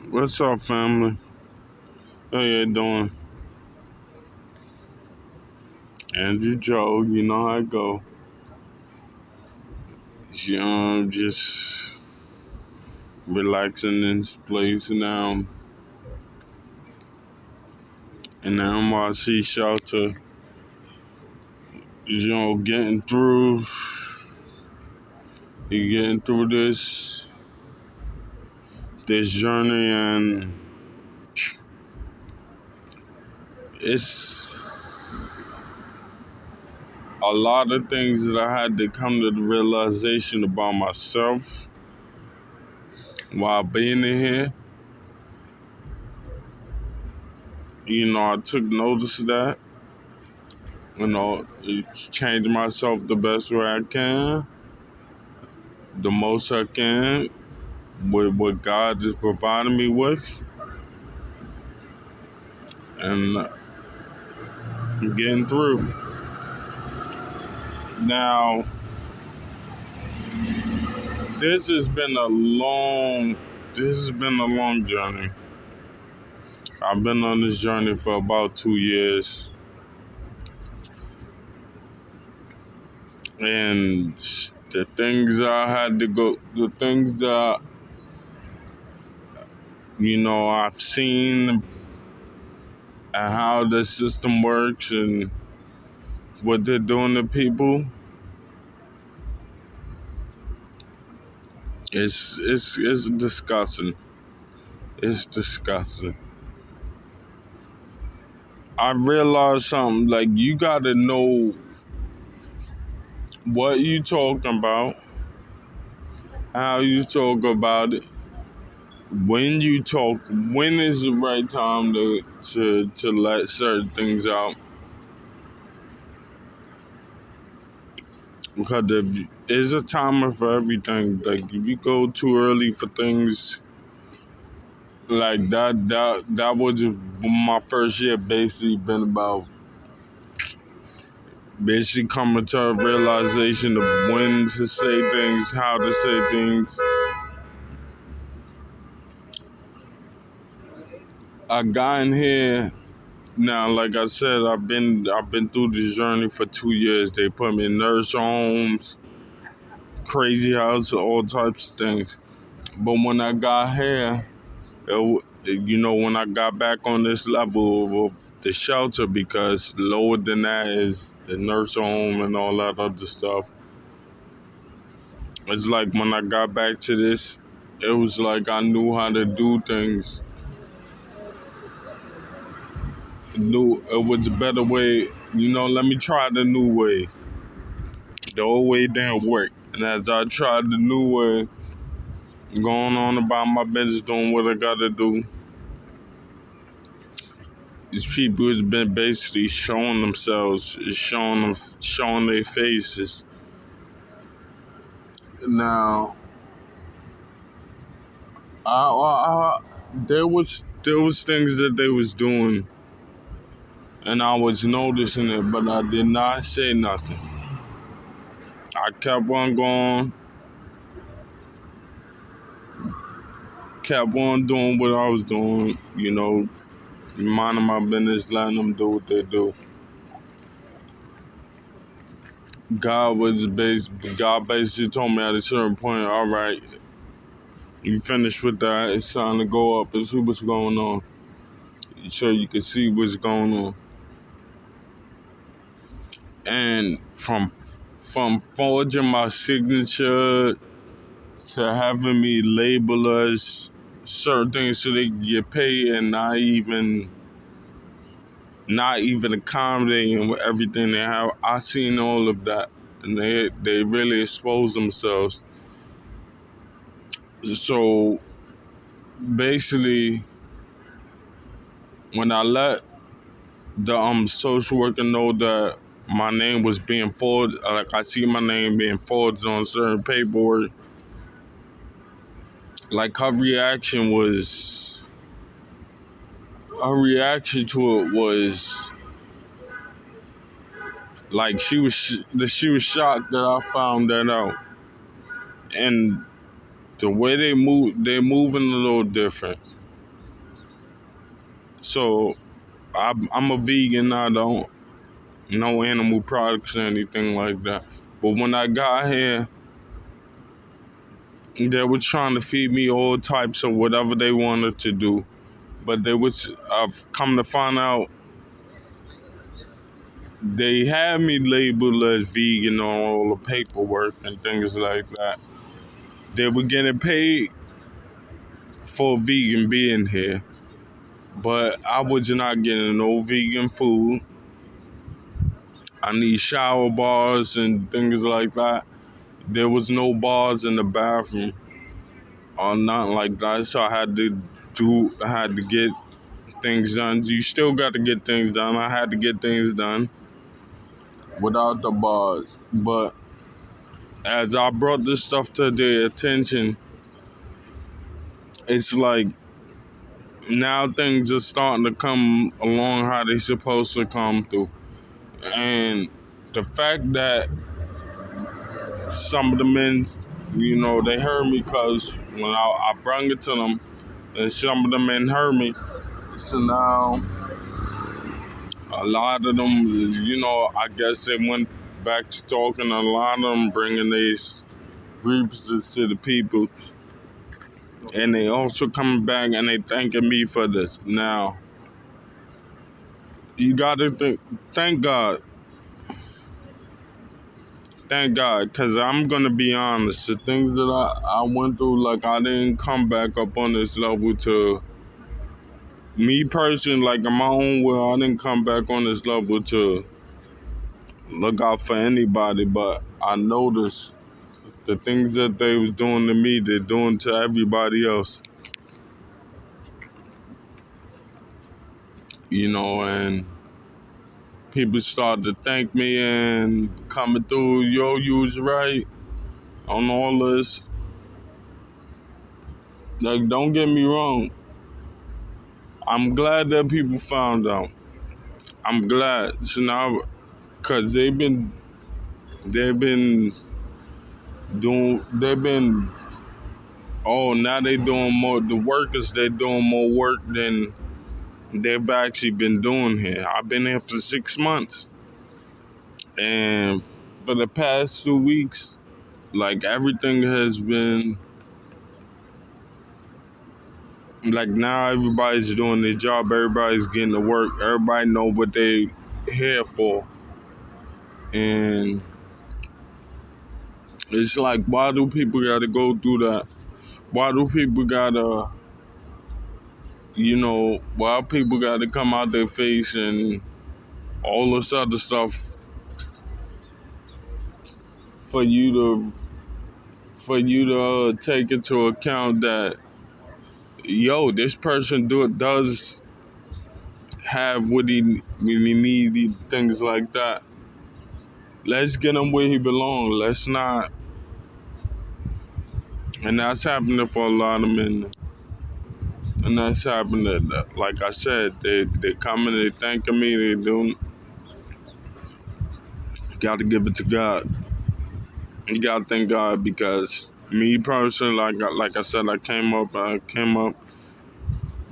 What's up, family? How you doing? Andrew Joe, you know how I go. Just relaxing in this place now in the NYC Shelter. Getting through. You getting through this journey, and it's a lot of things that I had to come to the realization about myself while being in here. I took notice of that. Change myself the best way I can, the most I can, with what God is providing me with, and getting through. Now, this has been a long, journey. I've been on this journey for about 2 years, and the things I had to go, the things that I've seen, and how the system works, and what they're doing to people. It's disgusting. It's disgusting. I realized something, like, you gotta know what you talking about, how you talk about it, when you talk, when is the right time to let certain things out. Because there's a timer for everything. Like, if you go too early for things like that was my first year basically been about basically coming to a realization of when to say things, how to say things. I got in here now, like I said, I've been through this journey for 2 years. They put me in nursing homes, crazy house, all types of things. But when I got here, when I got back on this level of the shelter, because lower than that is the nursing home and all that other stuff. It's like when I got back to this, it was like I knew how to do things. Knew it was a better way. Let me try the new way. The old way didn't work. And as I tried the new way, going on about my business, doing what I gotta do, these people has been basically showing themselves, showing their faces. Now, there was things that they was doing, and I was noticing it, but I did not say nothing. I kept on going, kept on doing what I was doing, minding my business, letting them do what they do. God basically told me at a certain point, all right, you finished with that, it's time to go up and see what's going on, so you can see what's going on. And from forging my signature to having me label as certain things so they can get paid, and not even accommodating with everything they have. I seen all of that, and they really expose themselves. So basically, when I let the social worker know that my name was being forwarded, like I see my name being forwarded on certain paperwork, like her reaction to it was like she was shocked that I found that out. And the way they're moving a little different. So I'm a vegan. I don't no animal products or anything like that. But when I got here, they were trying to feed me all types of whatever they wanted to do. But I've come to find out they had me labeled as vegan on all the paperwork and things like that. They were getting paid for vegan being here, but I was not getting no vegan food. I need shower bars and things like that. There was no bars in the bathroom or nothing like that, so I had to get things done. You still got to get things done. I had to get things done without the bars. But as I brought this stuff to their attention, it's like now things are starting to come along how they supposed to come through. And the fact that some of the men, they heard me because when I brung it to them, and some of the men heard me. So now a lot of them, I guess they went back to talking. A lot of them bringing these grievances to the people. And they also coming back and they thanking me for this. Now, you got to thank God. Thank God, because I'm going to be honest. The things that I went through, like I didn't come back up on this level to me personally, like in my own will, I didn't come back on this level to look out for anybody, but I noticed the things that they was doing to me, they're doing to everybody else. And people started to thank me and coming through, yo, you was right on all this. Like, don't get me wrong. I'm glad that people found out. I'm glad. So now, cause they've been now they doing more, the workers, they're doing more work than they've actually been doing here. I've been here for 6 months. And for the past 2 weeks, like everything has been, like now everybody's doing their job, everybody's getting to work, everybody know what they here for. And it's like, why do people gotta go through that? Why do people gotta, why people gotta come out their face and all this other stuff for you to take into account that, this person does have what he need, things like that. Let's get him where he belongs. Let's not. And that's happening for a lot of men. And that's happening. Like I said, they coming, they thanking me, they doing. You got to give it to God. You got to thank God, because me personally, like I said, I came up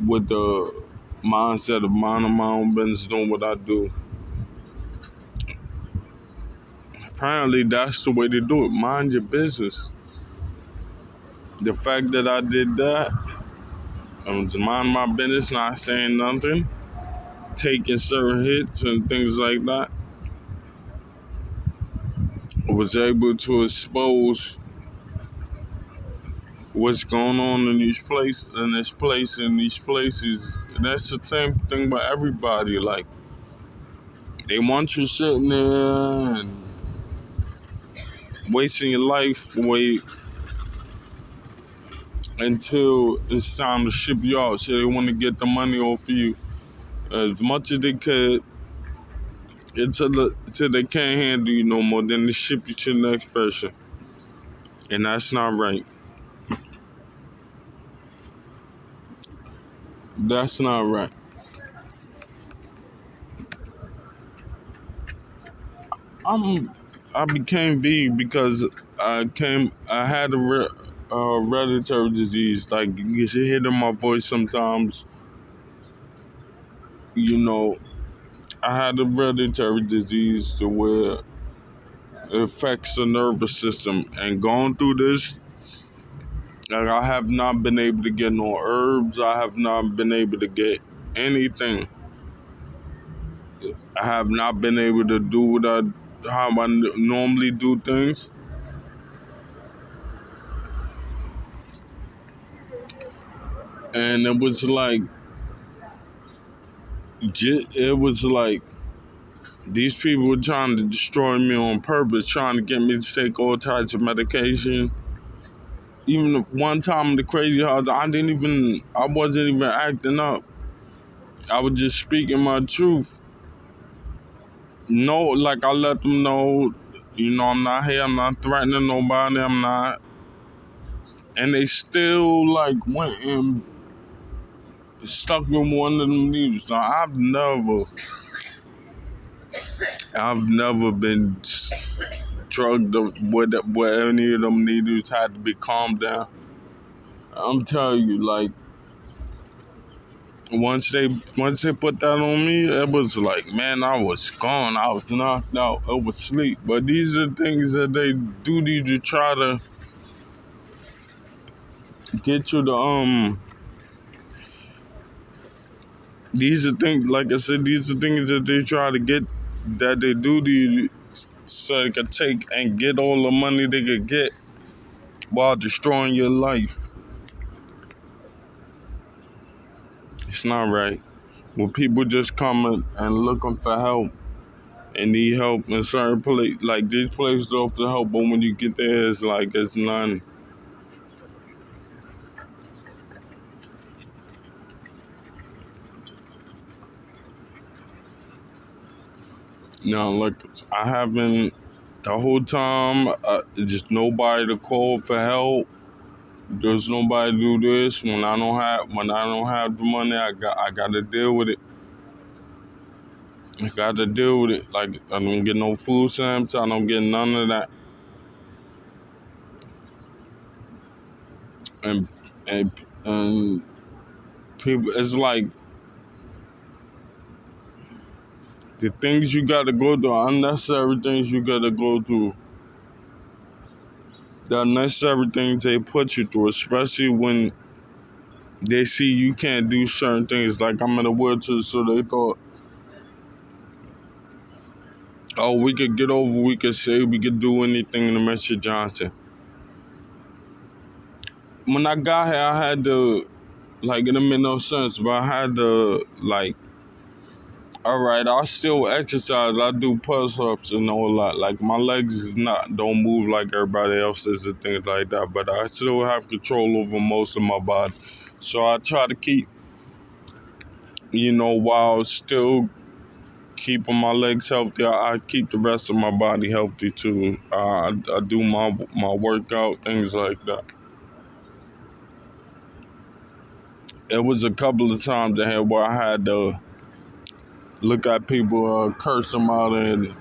with the mindset of minding my own business, doing what I do. Apparently, that's the way to do it. Mind your business. The fact that I did that, to mind my business, not saying nothing, taking certain hits and things like that, was able to expose what's going on in these places. And that's the same thing with everybody. Like, they want you sitting there and wasting your life away until it's time to ship you out. So they want to get the money off of you as much as they could until they can't handle you no more. Then they ship you to the next person. And that's not right. That's not right. I became vegan because I had a hereditary disease. Like, you should hear it in my voice sometimes. you know, I had a hereditary disease to where it affects the nervous system. And going through this, like, I have not been able to get no herbs. I have not been able to get anything. I have not been able to do how I normally do things. And it was like these people were trying to destroy me on purpose, trying to get me to take all types of medication. Even one time in the crazy house, I wasn't even acting up. I was just speaking my truth. No, like I let them know, I'm not here, I'm not threatening nobody, I'm not. And they still like went and stuck with one of them needles. Now I've never been drugged with any of them needles. Had to be calmed down. I'm telling you, like once they put that on me, it was like, man, I was gone. I was knocked out. I was asleep. But these are things that they do to try to get you to These are things, like I said, these are things that they try to get, that they do to you so they could take and get all the money they could get while destroying your life. It's not right. When people just coming and looking for help and need help in certain places, like these places offer help, but when you get there, it's like it's none. Now, like I haven't the whole time, just nobody to call for help. There's nobody to do this. When I don't have the money, I got to deal with it. I got to deal with it. Like I don't get no food stamps. I don't get none of that. And and and people, it's like the things you got to go through, unnecessary things you got to go through. The unnecessary things they put you through, especially when they see you can't do certain things. Like I'm in a wheelchair, so they thought, oh, we could say we could do anything to Mr. Johnson. When I got here, I had to, like, it didn't make no sense, but I had to, like, all right, I still exercise. I do push-ups and all that. Like, my legs don't move like everybody else's and things like that, but I still have control over most of my body. So I try to keep, while still keeping my legs healthy, I keep the rest of my body healthy too. I do my workout, things like that. It was a couple of times where I had to look at people, curse them out, and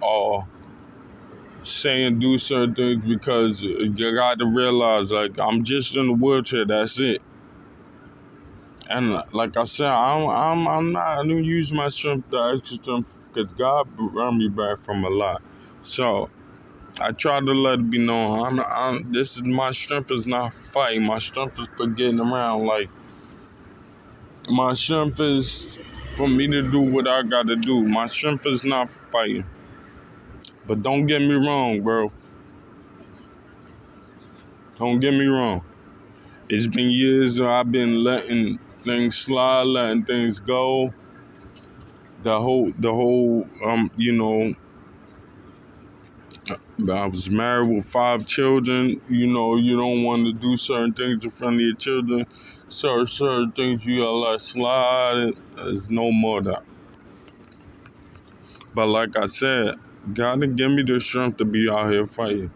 say and do certain things, because you got to realize, like, I'm just in a wheelchair. That's it. And like I said, I'm not. I don't use my strength, the extra strength, because God brought me back from a lot. So I try to let it be known. This is my strength is not fighting. My strength is for getting around. Like, my strength is for me to do what I got to do. My strength is not fighting. But don't get me wrong, bro. Don't get me wrong. It's been years that I've been letting things slide, letting things go. The whole, I was married with 5 children. You don't want to do certain things in front of your children. Certain things you gotta let slide. There's no more of that. But like I said, gotta give me the strength to be out here fighting.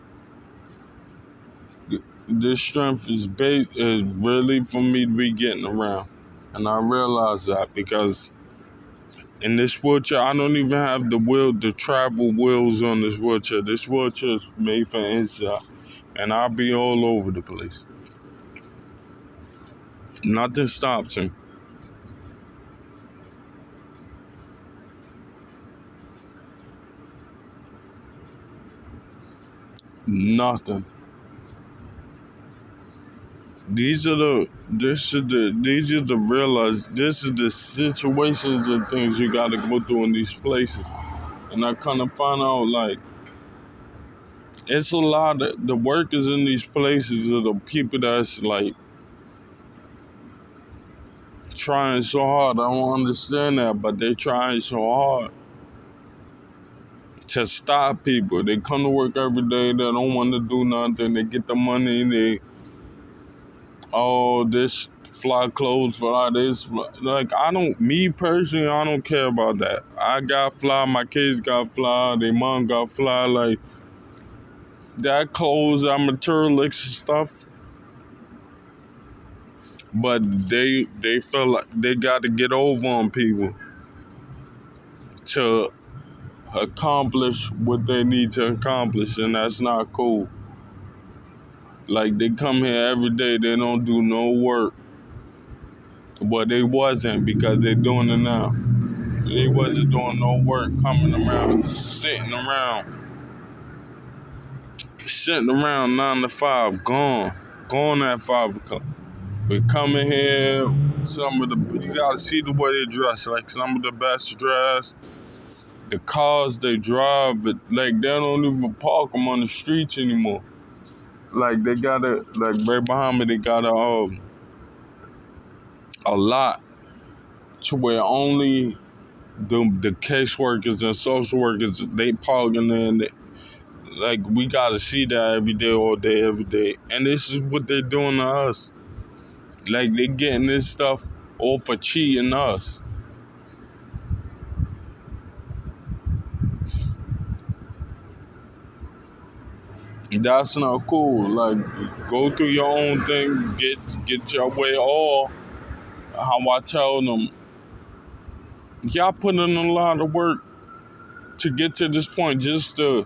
This strength is really for me to be getting around. And I realize that because in this wheelchair, I don't even have the travel wheels on this wheelchair. This wheelchair is made for inside. And I'll be all over the place. Nothing stops him. nothing. These are the situations and things you gotta go through in these places. And I kind of find out like it's a lot of the workers in these places are the people that's like trying so hard. I don't understand that, but they're trying so hard to stop people. They come to work every day. They don't want to do nothing. They get the money. This fly clothes, fly this. Like, me personally, I don't care about that. I got fly, my kids got fly, their mom got fly. Like, that clothes, that materialistic stuff. But they feel like they got to get over on people to accomplish what they need to accomplish, and that's not cool. Like, they come here every day, they don't do no work. But they wasn't, because they doing it now. They wasn't doing no work, coming around, sitting around 9 to 5, gone at 5 o'clock. But coming here, you gotta see the way they dress, like some of the best dressed. The cars they drive, like they don't even park them on the streets anymore. Like they got right behind me, they got a lot to where only the caseworkers and social workers, they parking in. Like, we gotta see that every day, all day, every day. And this is what they're doing to us. Like, they getting this stuff all for cheating us. That's not cool. Like, go through your own thing, get your way. Or how I tell them, y'all put in a lot of work to get to this point, just to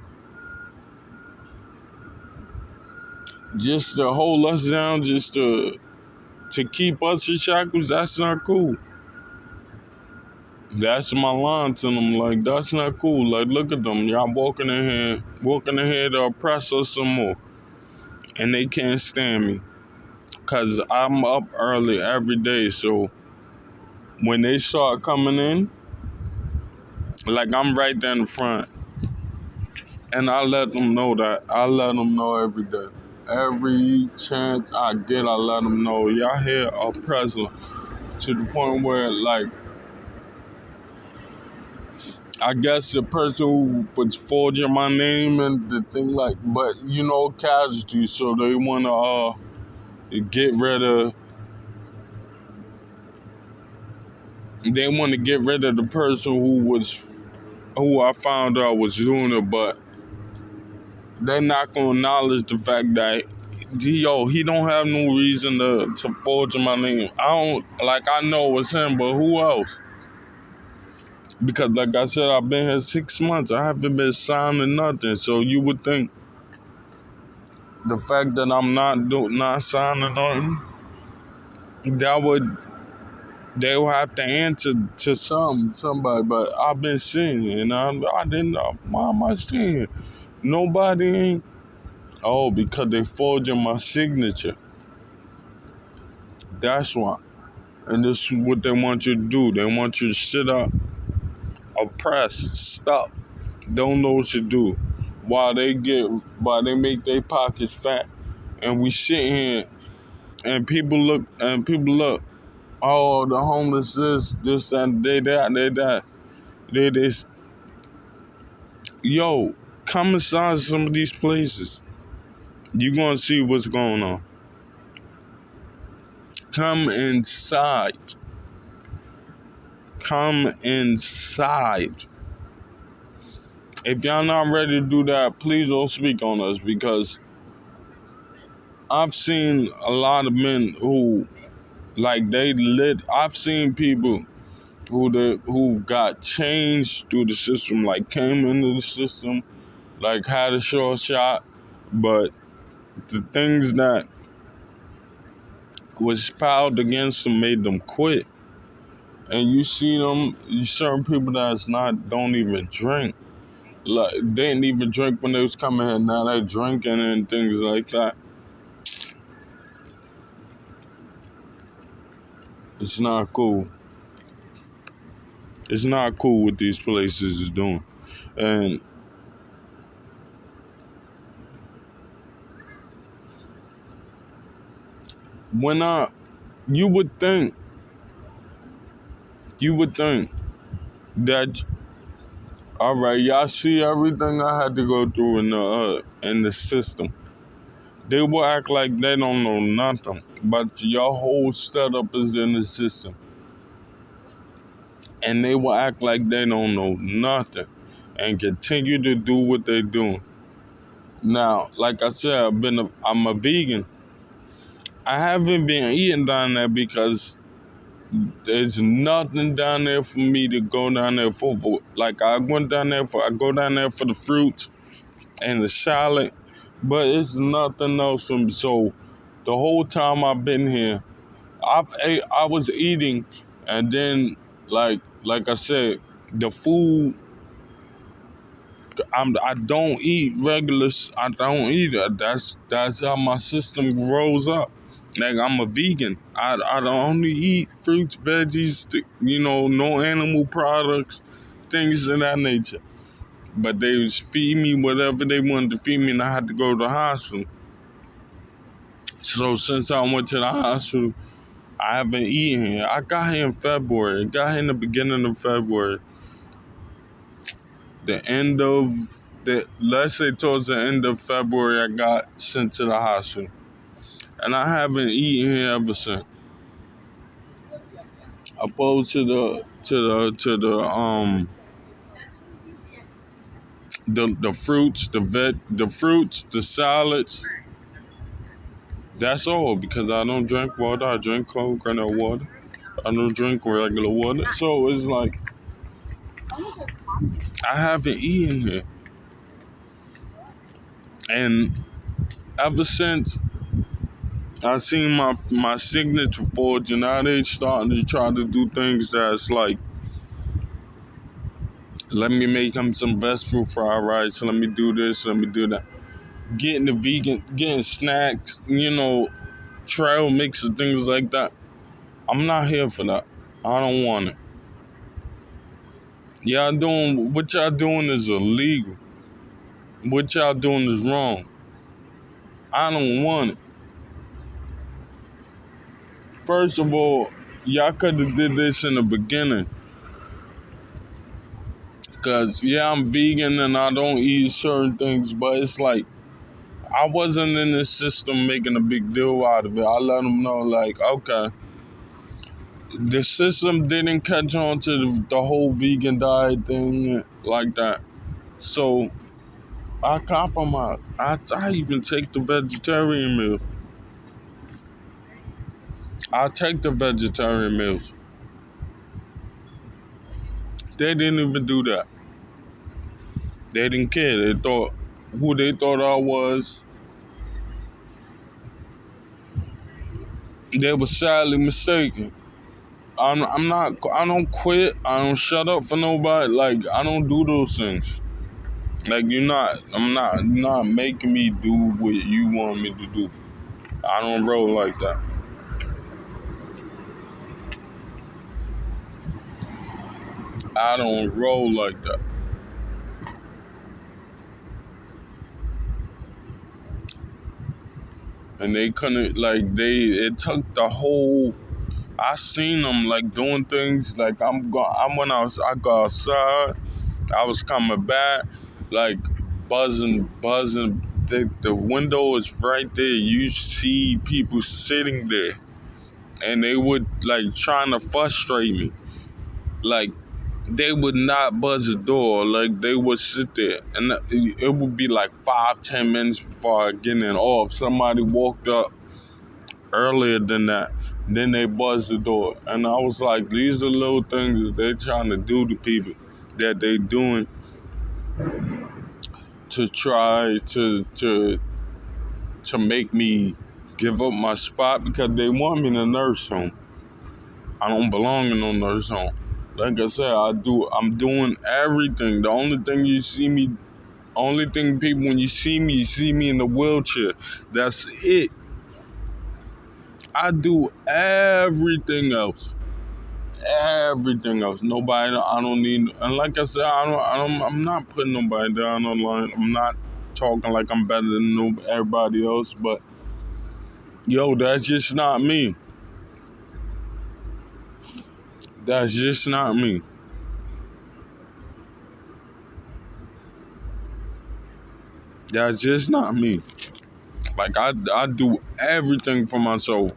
hold us down, just to keep us in shackles. That's not cool. That's my line to them. Like, that's not cool. Like, look at them. Y'all walking in here to oppress us some more. And they can't stand me. Because I'm up early every day. So when they start coming in, like, I'm right there in the front. And I let them know that. I let them know every day. Every chance I get, I let them know. Y'all here are present to the point where, like, I guess the person who was forging my name and the thing, like, but casualties, so they want to get rid of. They want to get rid of the person who I found out was doing it, but they're not gonna acknowledge the fact that he don't have no reason to forge my name. I know it's him, but who else? Because, like I said, I've been here 6 months. I haven't been signing nothing. So you would think the fact that I'm not signing nothing, they will have to answer to somebody. But I've been seeing it, and I didn't know. Why am I seeing it? Nobody ain't. Oh, because they forging my signature. That's why. And this is what they want you to do. They want you to sit up, oppress, stop, don't know what to do, while they make their pockets fat, and we sit here and people look. Oh, the homeless, this and they that, they this. Yo, come inside some of these places. You gonna see what's going on. Come inside. Come inside. If y'all not ready to do that, please don't speak on us, because I've seen a lot of men who, like, I've seen people who got changed through the system, like came into the system, like had a short shot, but the things that was piled against them made them quit. And you see certain people don't even drink. Like, they didn't even drink when they was coming here. Now they drinking and things like that. It's not cool. It's not cool what these places is doing. And you would think that, all right, y'all see everything I had to go through in the system. They will act like they don't know nothing, but your whole setup is in the system. And they will act like they don't know nothing and continue to do what they're doing. Now, like I said, I'm a vegan. I haven't been eating down there because there's nothing down there for me to go down there for. Like, I go down there for the fruit and the salad, but it's nothing else for me. So the whole time I've been here, I was eating, and then like I said, the food. I don't eat regular. I don't eat it. That's how my system grows up. Like, I'm a vegan. I don't only eat fruits, veggies, no animal products, things of that nature. But they was feed me whatever they wanted to feed me, and I had to go to the hospital. So since I went to the hospital, I haven't eaten here. I got here in February. I got here in the beginning of February. Let's say towards the end of February, I got sent to the hospital. And I haven't eaten here ever since. Opposed to the fruits, the fruits, the salads. That's all, because I don't drink water. I drink coconut water. I don't drink regular water. So it's like, I haven't eaten here. And ever since I seen my signature forged, and now they starting to try to do things that's like, let me make him some best fruit fried rice, let me do this, let me do that. Getting snacks, trail mix and things like that. I'm not here for that. I don't want it. What y'all doing is illegal. What y'all doing is wrong. I don't want it. First of all, y'all could have did this in the beginning. Because, I'm vegan and I don't eat certain things, but it's like, I wasn't in this system making a big deal out of it. I let them know, like, okay, the system didn't catch on to the whole vegan diet thing like that. So I compromise. I even take the vegetarian meal. I take the vegetarian meals. They didn't even do that. They didn't care. They thought who they thought I was. They were sadly mistaken. I'm not. I don't quit. I don't shut up for nobody. Like, I don't do those things. Like, you're not making me do what you want me to do. I don't roll like that. I don't roll like that. And they couldn't, it took the whole, I seen them, like, doing things, like, I go outside, I was coming back, like, buzzing, the window is right there, you see people sitting there, and they would, like, trying to frustrate me, like, they would not buzz the door, like, they would sit there, and it would be like 5-10 minutes before I get in off. Somebody walked up earlier than that, then they buzzed the door, and I was like, these are little things that they're trying to do to people, that they doing to try to make me give up my spot, because they want me in a nurse home. I don't belong in no nurse home. Like I said, I'm doing everything. The only thing people, when you see me in the wheelchair. That's it. I do everything else. Everything else. Nobody, I don't need, and like I said, I'm not putting nobody down online. I'm not talking like I'm better than everybody else, but yo, that's just not me. That's just not me. That's just not me. Like, I do everything for myself.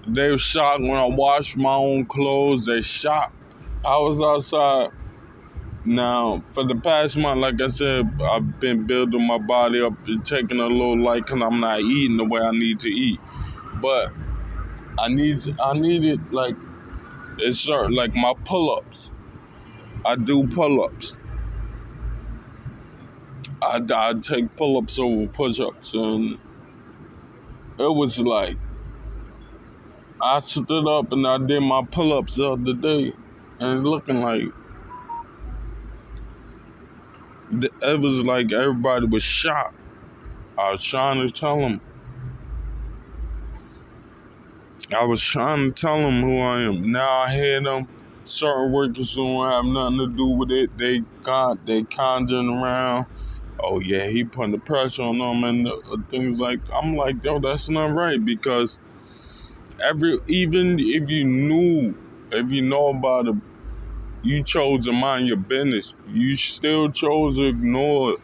They were shocked when I washed my own clothes. They shocked. I was outside. Now, for the past month, like I said, I've been building my body up, taking a little light because I'm not eating the way I need to eat. But I need it, like, it's certain, like my pull-ups. I do pull-ups. I take pull-ups over push-ups, and it was like, I stood up and I did my pull-ups the other day, and looking like, it was like everybody was shocked. I was trying to tell them who I am. Now I hear them, certain workers who don't have nothing to do with it, they conjuring around. Oh yeah, he putting the pressure on them and things like. I'm like, yo, that's not right, because even if you know about it, you chose to mind your business. You still chose to ignore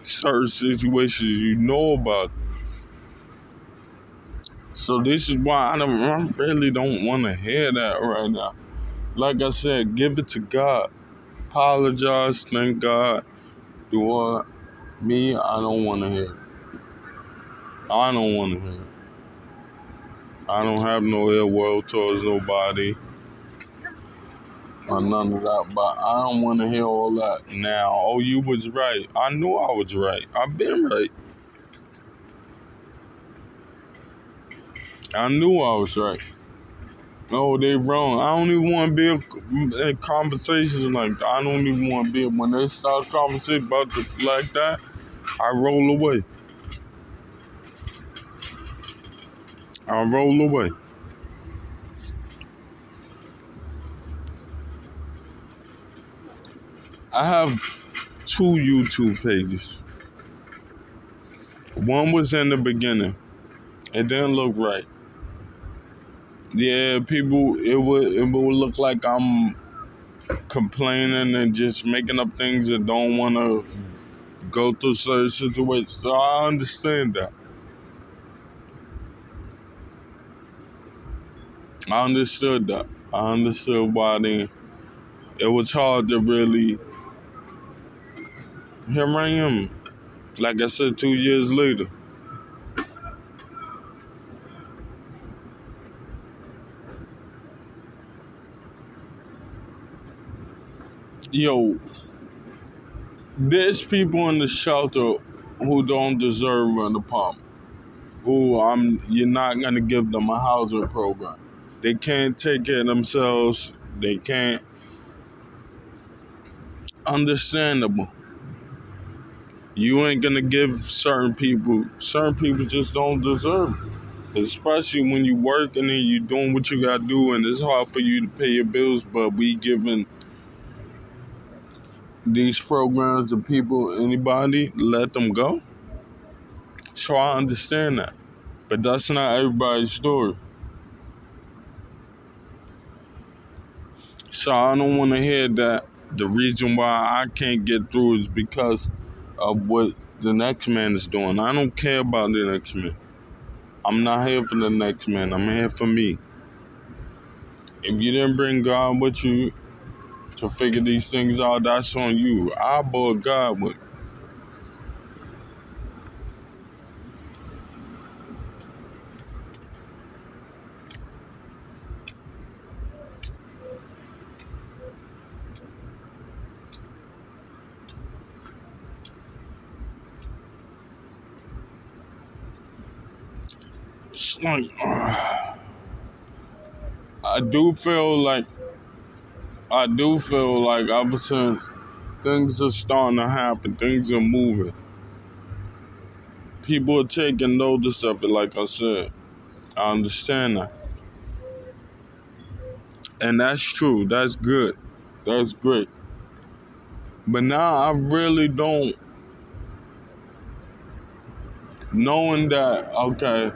certain situations you know about. So this is why I really don't want to hear that right now. Like I said, give it to God. Apologize, thank God. Do what? Me, I don't want to hear it. I don't want to hear it. I don't have no ill will towards nobody or none of that, but I don't want to hear all that now. Oh, you was right. I knew I was right. I've been right. I knew I was right. No, they wrong. I don't even want to be in conversations like that. I don't even want to be. When they start conversating about like that, I roll away. I roll away. I have 2 YouTube pages. One was in the beginning. It didn't look right. Yeah, people, it would look like I'm complaining and just making up things that don't want to go through certain situations. So I understand that. I understood that. I understood why it was hard to really. Here I am. Like I said, 2 years later. Yo, there's people in the shelter who don't deserve an apartment. You're not gonna give them a housing program. They can't take care of themselves. They can't. Understandable. You ain't gonna give certain people just don't deserve it. Especially when you working and you doing what you gotta do, and it's hard for you to pay your bills, but we giving these programs to people, anybody, let them go. So I understand that. But that's not everybody's story. So I don't want to hear that the reason why I can't get through is because of what the next man is doing. I don't care about the next man. I'm not here for the next man. I'm here for me. If you didn't bring God with you to figure these things out, that's on you. I brought God with. It's like, I do feel like I do feel like ever since things are starting to happen, things are moving, people are taking notice of it, like I said. I understand that. And that's true. That's good. That's great. But now I really don't, knowing that, okay,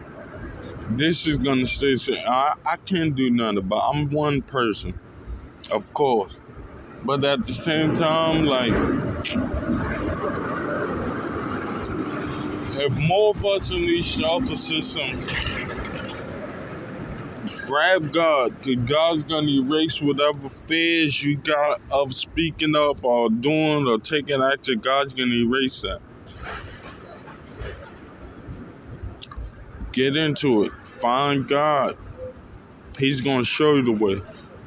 this is going to stay, I can't do nothing about it. I'm one person, of course. But at the same time, like, if more of us in these shelter systems grab God, because God's going to erase whatever fears you got of speaking up or doing or taking action. God's going to erase that. Get into it. Find God. He's going to show you the way.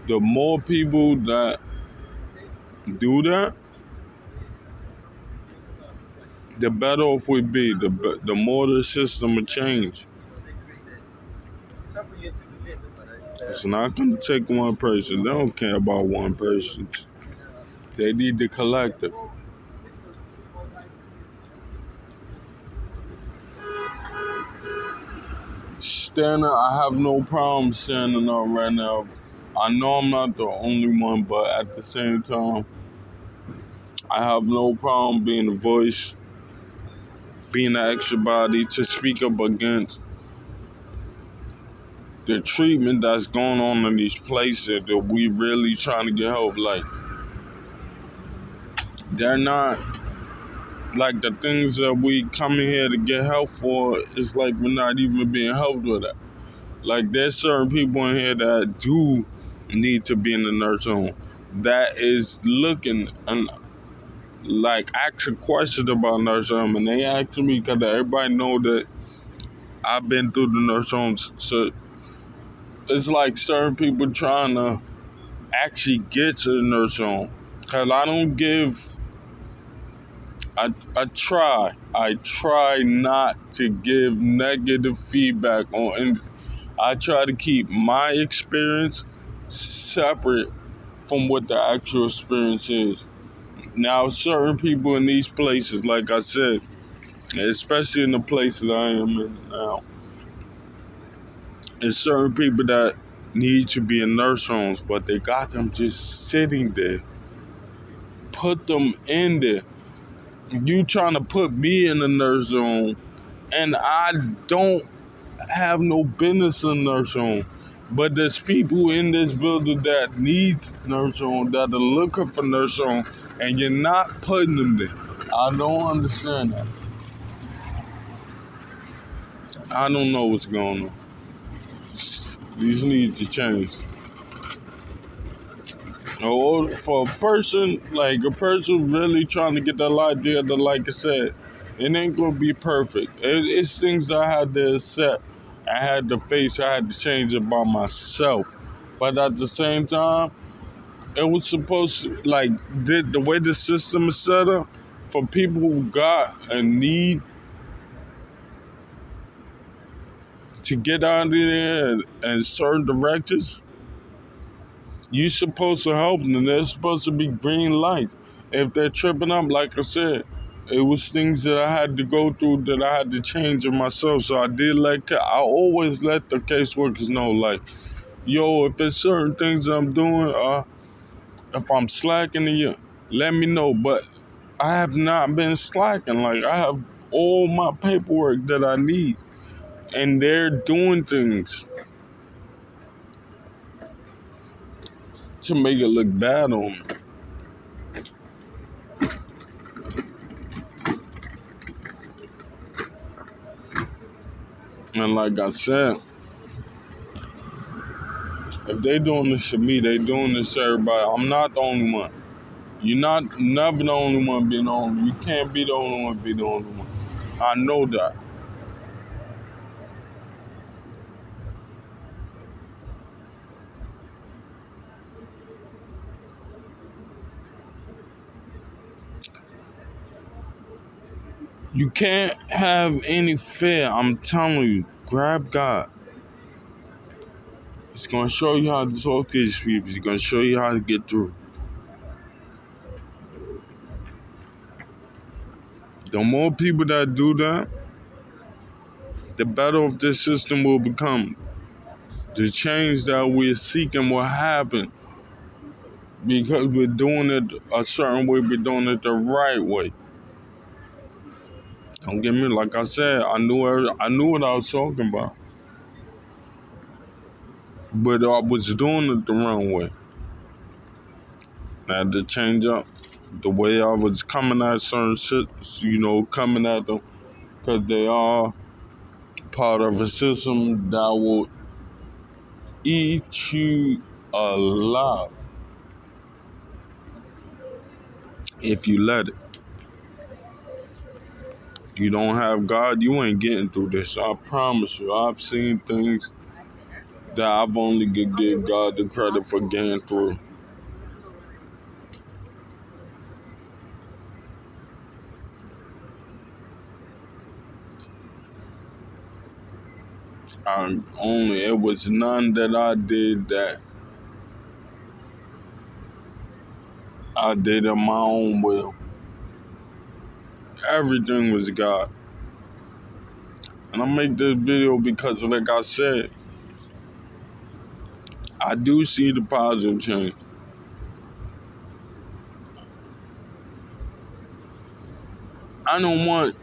The more people that do that, the better off we be. The more the system will change. It's not going to take one person. They don't care about one person. They need the collective. I have no problem standing up right now. I know I'm not the only one, but at the same time, I have no problem being a voice, being an extra body to speak up against the treatment that's going on in these places that we really trying to get help. Like, they're not, like, the things that we come in here to get help for, it's like we're not even being helped with it. Like, there's certain people in here that do need to be in the nursing home that is looking and like asking questions about nursing home, and they ask me because everybody know that I've been through the nursing homes. So it's like certain people trying to actually get to the nursing home, because I don't give. I try not to give negative feedback on, and I try to keep my experience separate from what the actual experience is. Now, certain people in these places, like I said, especially in the place that I am in now, there's certain people that need to be in nursing homes, but they got them just sitting there. Put them in there. You trying to put me in a nursing home, and I don't have no business in nursing home. But there's people in this building that needs nursing home, that are looking for nursing home, and you're not putting them there. I don't understand that. I don't know what's going on. These need to change. Or for a person really trying to get their life together, like I said, it ain't gonna be perfect. It's things I had to accept. I had to face. I had to change it by myself. But at the same time, it was supposed to, like, the way the system is set up, for people who got a need to get out of there and certain directions, you're supposed to help them. There's supposed to be green light. If they're tripping up, like I said, it was things that I had to go through that I had to change in myself. So I always let the caseworkers know, like, yo, if there's certain things that I'm doing, if I'm slacking to you, let me know. But I have not been slacking. Like, I have all my paperwork that I need, and they're doing things to make it look bad on me. And like I said, if they doing this to me, they doing this to everybody. I'm not the only one. You're not never the only one being the only one. You can't be the only one be the only one. I know that. You can't have any fear. I'm telling you, grab God. He's going to show you how to talk to these people. He's going to show you how to get through. The more people that do that, the better off this system will become. The change that we're seeking will happen because we're doing it a certain way, we're doing it the right way. Don't get me, like I said, I knew what I was talking about. But I was doing it the wrong way. I had to change up the way I was coming at certain shit, coming at them, because they are part of a system that will eat you alive if you let it. You don't have God, you ain't getting through this. I promise you. I've seen things that I've only could give God the credit for getting through. It was none that I did that I did in my own will. Everything was God. And I make this video because, like I said, I do see the positive change. I don't want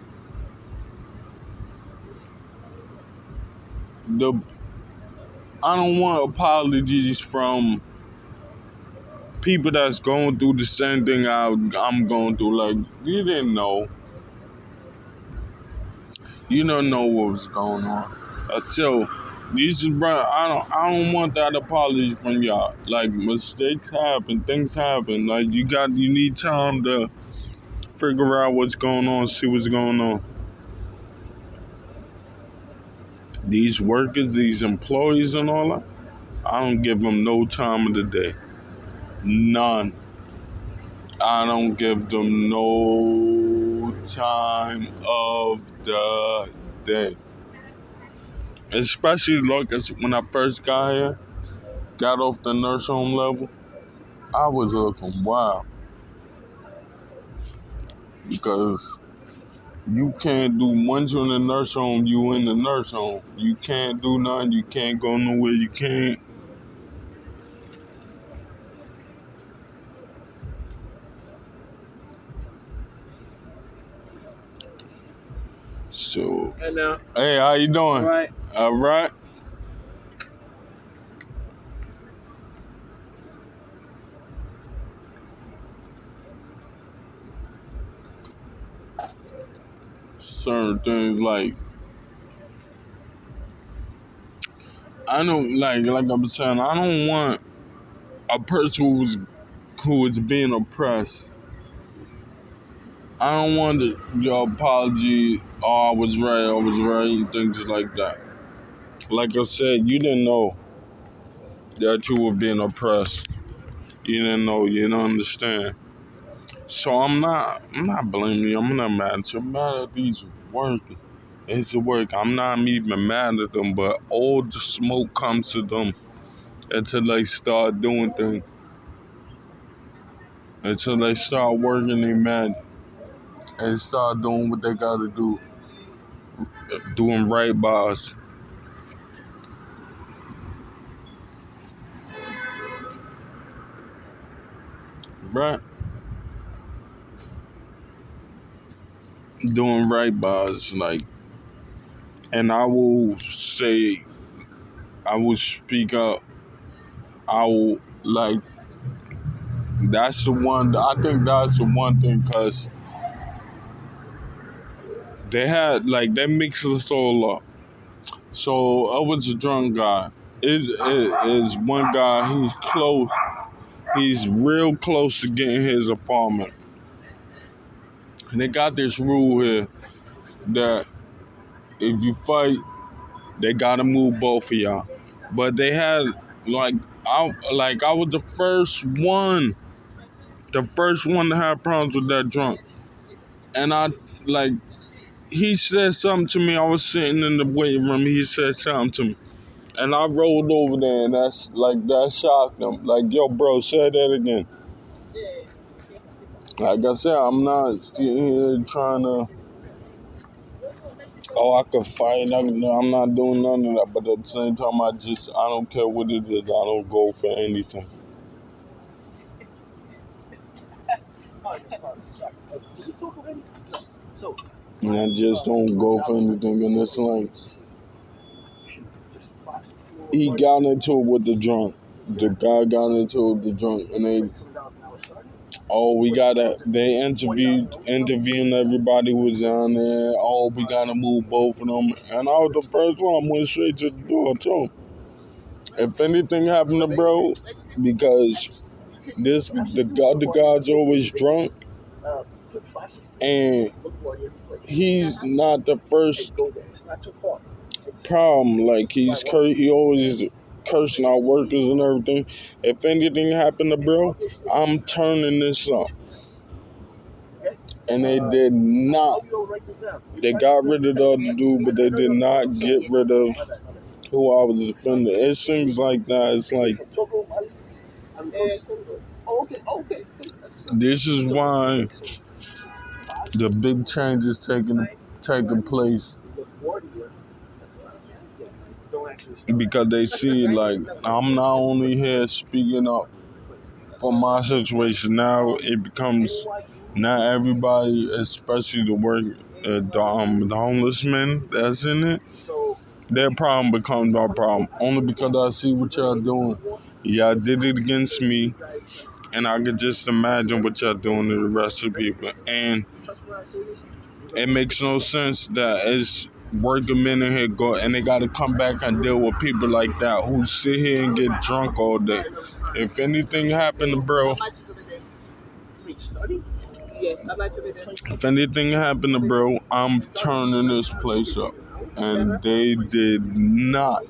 apologies from people that's going through the same thing I'm going through. Like, you didn't know. You don't know what was going on. Until you just run. I don't want that apology from y'all. Like, mistakes happen, things happen. Like, you need time to figure out what's going on, see what's going on. These workers, these employees and all that, I don't give them no time of the day. None. I don't give them no time of the day. Especially like when I first got here, got off the nurse home level, I was looking wild. Because you can't do, once you're in the nurse home, you in the nurse home. You can't do nothing, you can't go nowhere, you can't. So, hey, how you doing? All right. Certain things like I don't like I'm saying, I don't want a person who is being oppressed. I don't want your apology, oh, I was right, and things like that. Like I said, you didn't know that you were being oppressed. You didn't know, you don't understand. So I'm not blaming you, I'm not mad at you, I'm mad at these workers. It's a work. I'm not even mad at them, but all the smoke comes to them until they start doing things. Until they start working their mad and start doing what they gotta do, doing right by us. Right? Doing right by us, like, and I will say, I will speak up. I will, like, that's the one, I think that's the one thing, because they mixed us all up. So I was a drunk guy. Is one guy, he's close. He's real close to getting his apartment. And they got this rule here that if you fight, they gotta move both of y'all. But they had I was the first one to have problems with that drunk. And he said something to me. I was sitting in the waiting room. He said something to me. And I rolled over there, and that shocked him. Like, yo, bro, say that again. Like I said, I'm not sitting here trying to, I could fight. I'm not doing none of that. But at the same time, I don't care what it is. I don't go for anything. And I just don't go for anything. And it's like, he got into it with the drunk. The guy got into it with the drunk. And they interviewing everybody who was down there. Oh, we gotta move both of them. And I was the first one. I went straight to the door, too. If anything happened to bro, because the guy's always drunk, and he's not the first problem. Like, he always cursing out workers and everything. If anything happened to bro, I'm turning this up. And they did not. They got rid of the other dude, but they did not get rid of who I was offending. It seems like that. It's like, this is why the big change is taking place. Because they see, like, I'm not only here speaking up for my situation. Now it becomes, not everybody, especially the homeless men that's in it, their problem becomes our problem. Only because I see what y'all doing. Y'all did it against me, and I could just imagine what y'all doing to the rest of the people. And it makes no sense that it's working men in here and they got to come back and deal with people like that who sit here and get drunk all day. If anything happened to bro, I'm turning this place up. And they did not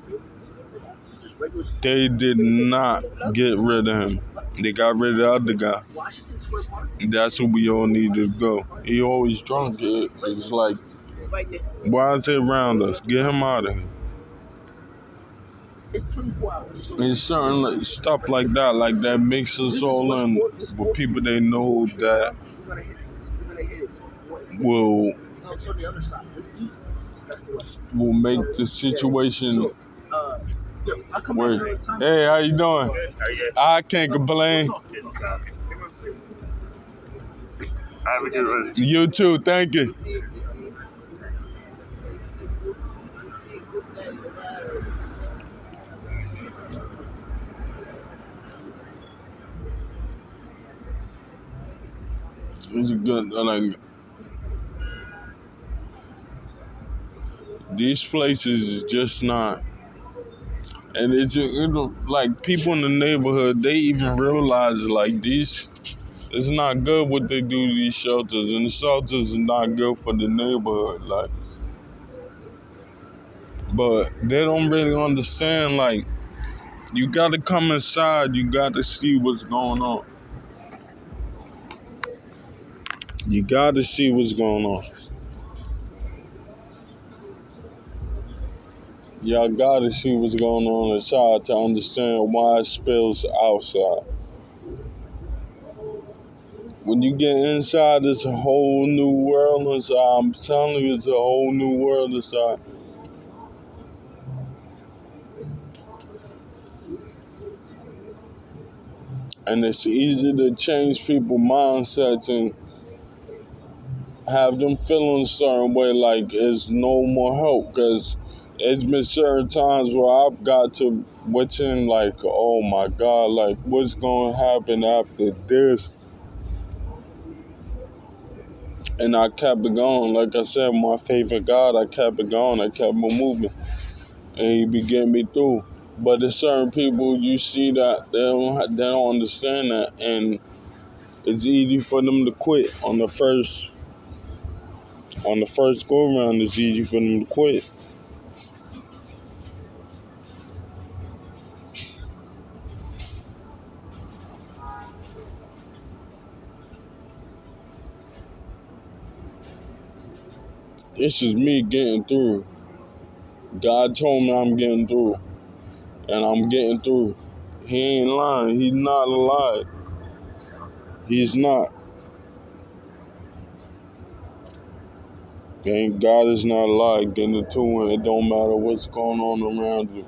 get rid of him. They got rid of the other guy. That's who we all need to go. He always drunk. It's like, why is he around us? Get him out of here. It's certain stuff like that makes us all in with people they know that will make the situation worse. Hey, how you doing? I can't complain. You too, thank you. It's good, like, these places is just not, and it's like, people in the neighborhood, they even realize, like, it's not good what they do to these shelters, and the shelters is not good for the neighborhood, like, but they don't really understand, like, you gotta come inside, you gotta see what's going on. You gotta see what's going on. Y'all gotta see what's going on inside to understand why it spills outside. When you get inside, it's a whole new world inside. I'm telling you, it's a whole new world inside. And it's easy to change people's mindsets and have them feeling a certain way, like it's no more hope. Because it's been certain times where I've got to within, like, oh my God, like, what's going to happen after this? And I kept it going. Like I said, my faith in God, I kept it going. I kept it moving. And He be getting me through. But there's certain people, you see that they don't understand that, and it's easy for them to quit on the first go around. It's easy for them to quit. This is me getting through. God told me I'm getting through, and I'm getting through. He ain't lying. He's not lying. He's not. And God is not like in the two, and it don't matter what's going on around you.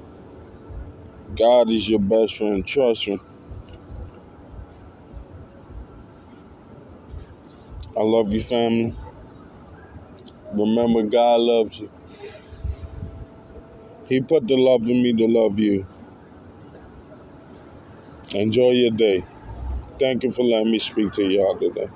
God is your best friend. Trust me. I love you, family. Remember, God loves you. He put the love in me to love you. Enjoy your day. Thank you for letting me speak to y'all today.